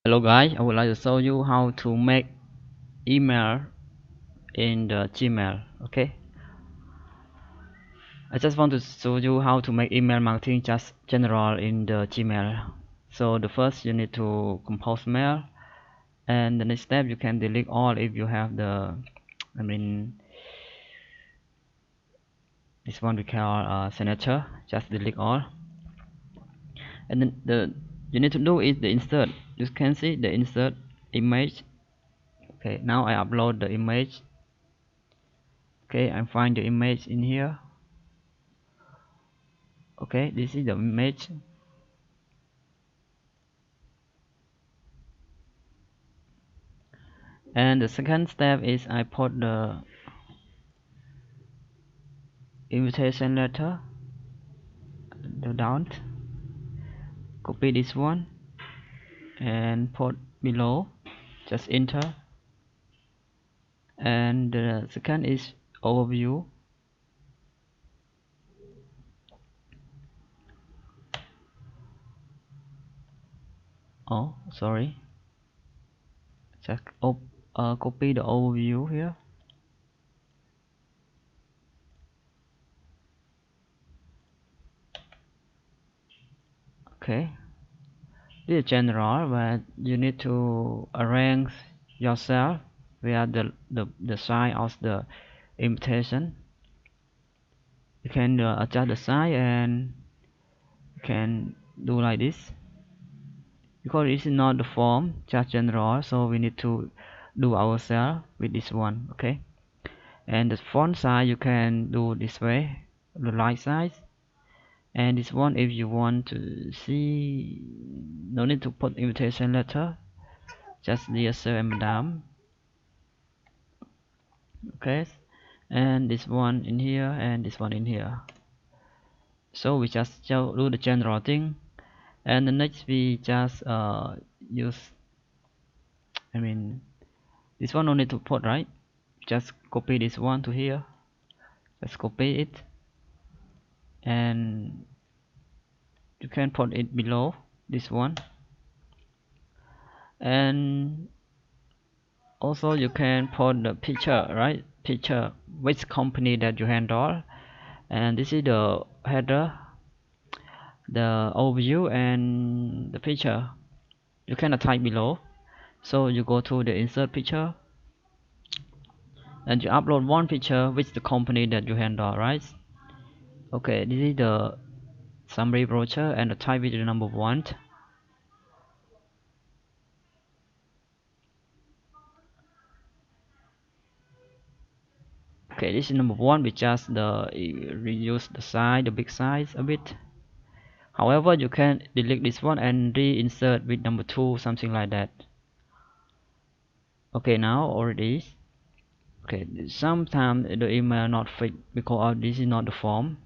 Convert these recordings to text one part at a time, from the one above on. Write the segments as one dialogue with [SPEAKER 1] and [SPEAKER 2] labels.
[SPEAKER 1] Hello guys, I would like to show you how to make email in the Gmail. Okay, I just want to show you how to make email marketing just general in the Gmail. So the first you need to compose mail, and the next step you can delete all if you have the this one we call signature. Just delete all, and then the you need to do is the insert. You can see the insert image. Okay, now I upload the image. Okay, I find the image in here. Okay, this is the image, and the second step is I put the invitation letter down, copy this one and put below, just enter. And the second is overview. Oh, sorry, just copy the overview here. Okay, this is general, but you need to arrange yourself via the size of the invitation. You can adjust the size, and you can do like this, because it's not the form, just general, so we need to do ourselves with this one. Okay, and the font size you can do this way, the right size. And this one, if you want to see, no need to put invitation letter, just dear sir and madam. Okay, and this one in here and this one in here. So we just do the general thing, and the next we just use this one, no need to put, right? Just copy this one to here, just copy it, and you can put it below this one. And also you can put the picture, right? Picture, which company that you handle, and this is the header, the overview, and the picture you can type below. So you go to the insert picture, and you upload one picture with the company that you handle, right? Okay, this is the summary brochure, and the type is the number 1. Okay, this is number 1. We just reduce the size, the big size a bit. However, you can delete this one and reinsert with number 2, something like that. Okay, now already. Okay, sometimes the email not fit because this is not the form.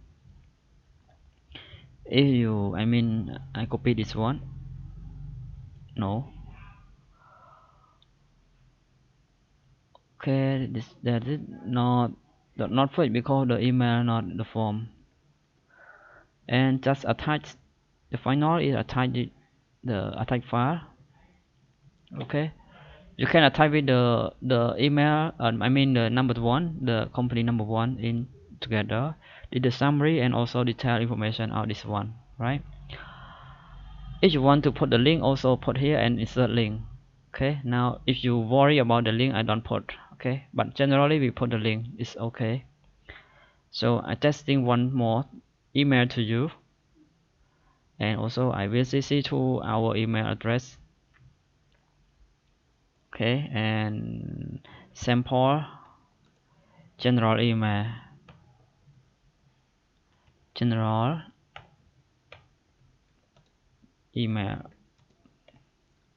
[SPEAKER 1] If you, I copy this one. No. Okay, that is not fit because the email not the form. And just attach the final is attach the attach file. Okay, you can attach with the email, the number 1, the company number 1 in together, the summary, and also detailed information of this one, right? If you want to put the link, also put here and insert link. Okay, now if you worry about the link, I don't put. Okay, but generally we put the link, it's okay. So I testing one more email to you, and also I will CC to our email address. Okay, and sample general email,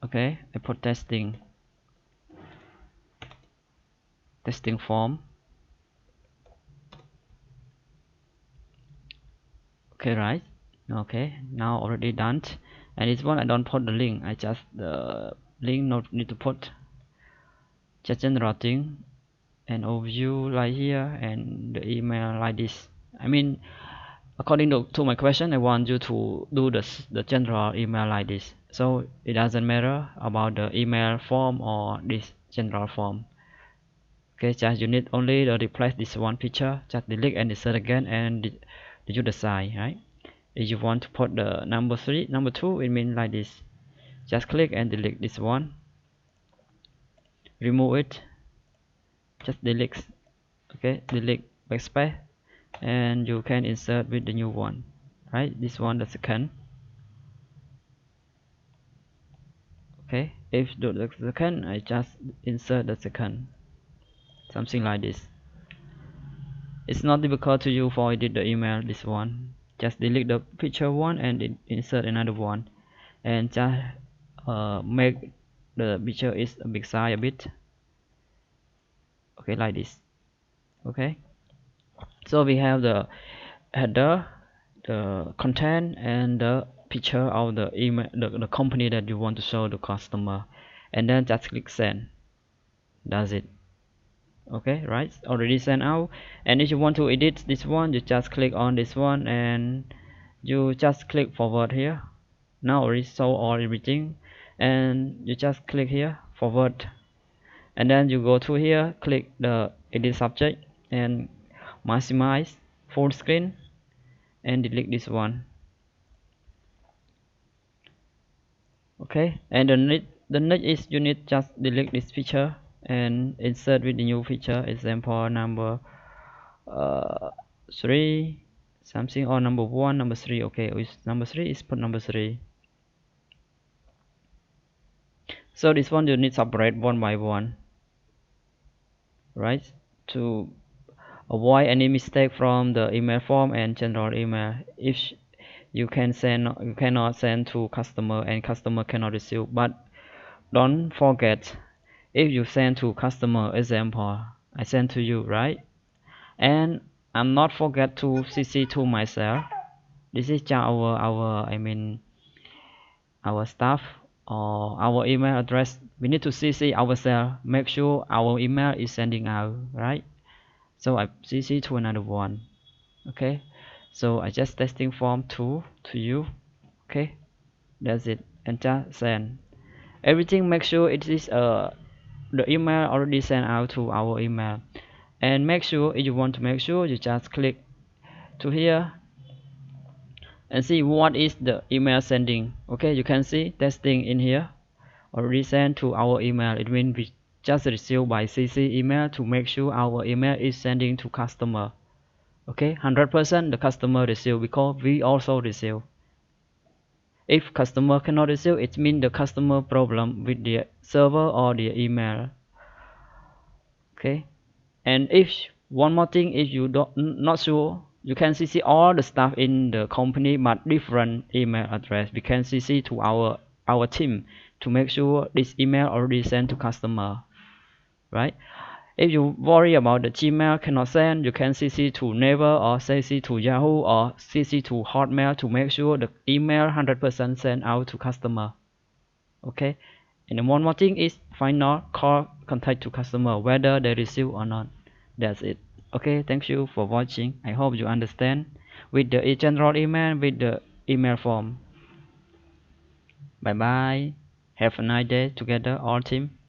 [SPEAKER 1] okay, I put testing form. Okay, right? Okay, now already done. And this one I don't put the link, I just the link not need to put, just general thing, and overview like here, and the email like this. According to my question, I want you to do the general email like this. so it doesn't matter about the email form or this general form. Okay, just you need only to replace this one picture, just delete and insert again and do the sign, right? If you want to put the number 3, number 2, it means like this. Just click and delete this one, remove it, just delete. Okay, delete backspace, and you can insert with the new one, right? This one, the second. Okay, if the second, I just insert the second, something like this. It's not difficult to you for edit the email. This one, just delete the picture one and insert another one, and just make the picture is a big size a bit. Okay, like this. Okay, so we have the header, the content, and the picture of the email, the company that you want to show the customer, and then just click send. That's it. Okay, right, already sent out. And if you want to edit this one, you just click on this one and you just click forward here. Now already show all everything, and you just click here forward, and then you go to here, click the edit subject and maximize full screen and delete this one. Okay, and the next is you need just delete this feature and insert with the new feature, example number 3 something, or number 1, number 3. Okay, with number 3 is put number 3. So this one you need separate one by one, right, to avoid any mistake from the email form and general email. If you cannot send to customer and customer cannot receive, but don't forget, if you send to customer, example I send to you, right, and I'm not forget to CC to myself. This is just our staff or our email address. We need to CC ourselves, make sure our email is sending out, right? So I CC to another one. Okay, so I just testing form 2 to you. Okay, that's it, and just send everything. Make sure it is the email already sent out to our email, and make sure, if you want to make sure, you just click to here and see what is the email sending. Okay, you can see testing in here already sent to our email. It means we just received by CC email to make sure our email is sending to customer. Okay, 100% the customer receive because we also receive. If customer cannot receive, it means the customer problem with the server or the email. Okay, and if one more thing, if you don't not sure, you can CC all the stuff in the company but different email address. We can CC to our team to make sure this email already sent to customer, right? If you worry about the Gmail cannot send, you can CC to Naver or CC to Yahoo or CC to Hotmail to make sure the email 100% sent out to customer. Okay, and then one more thing is final call contact to customer whether they receive or not. That's it. Okay, thank you for watching. I hope you understand with the general email, with the email form. Bye bye. Have a nice day together, all team.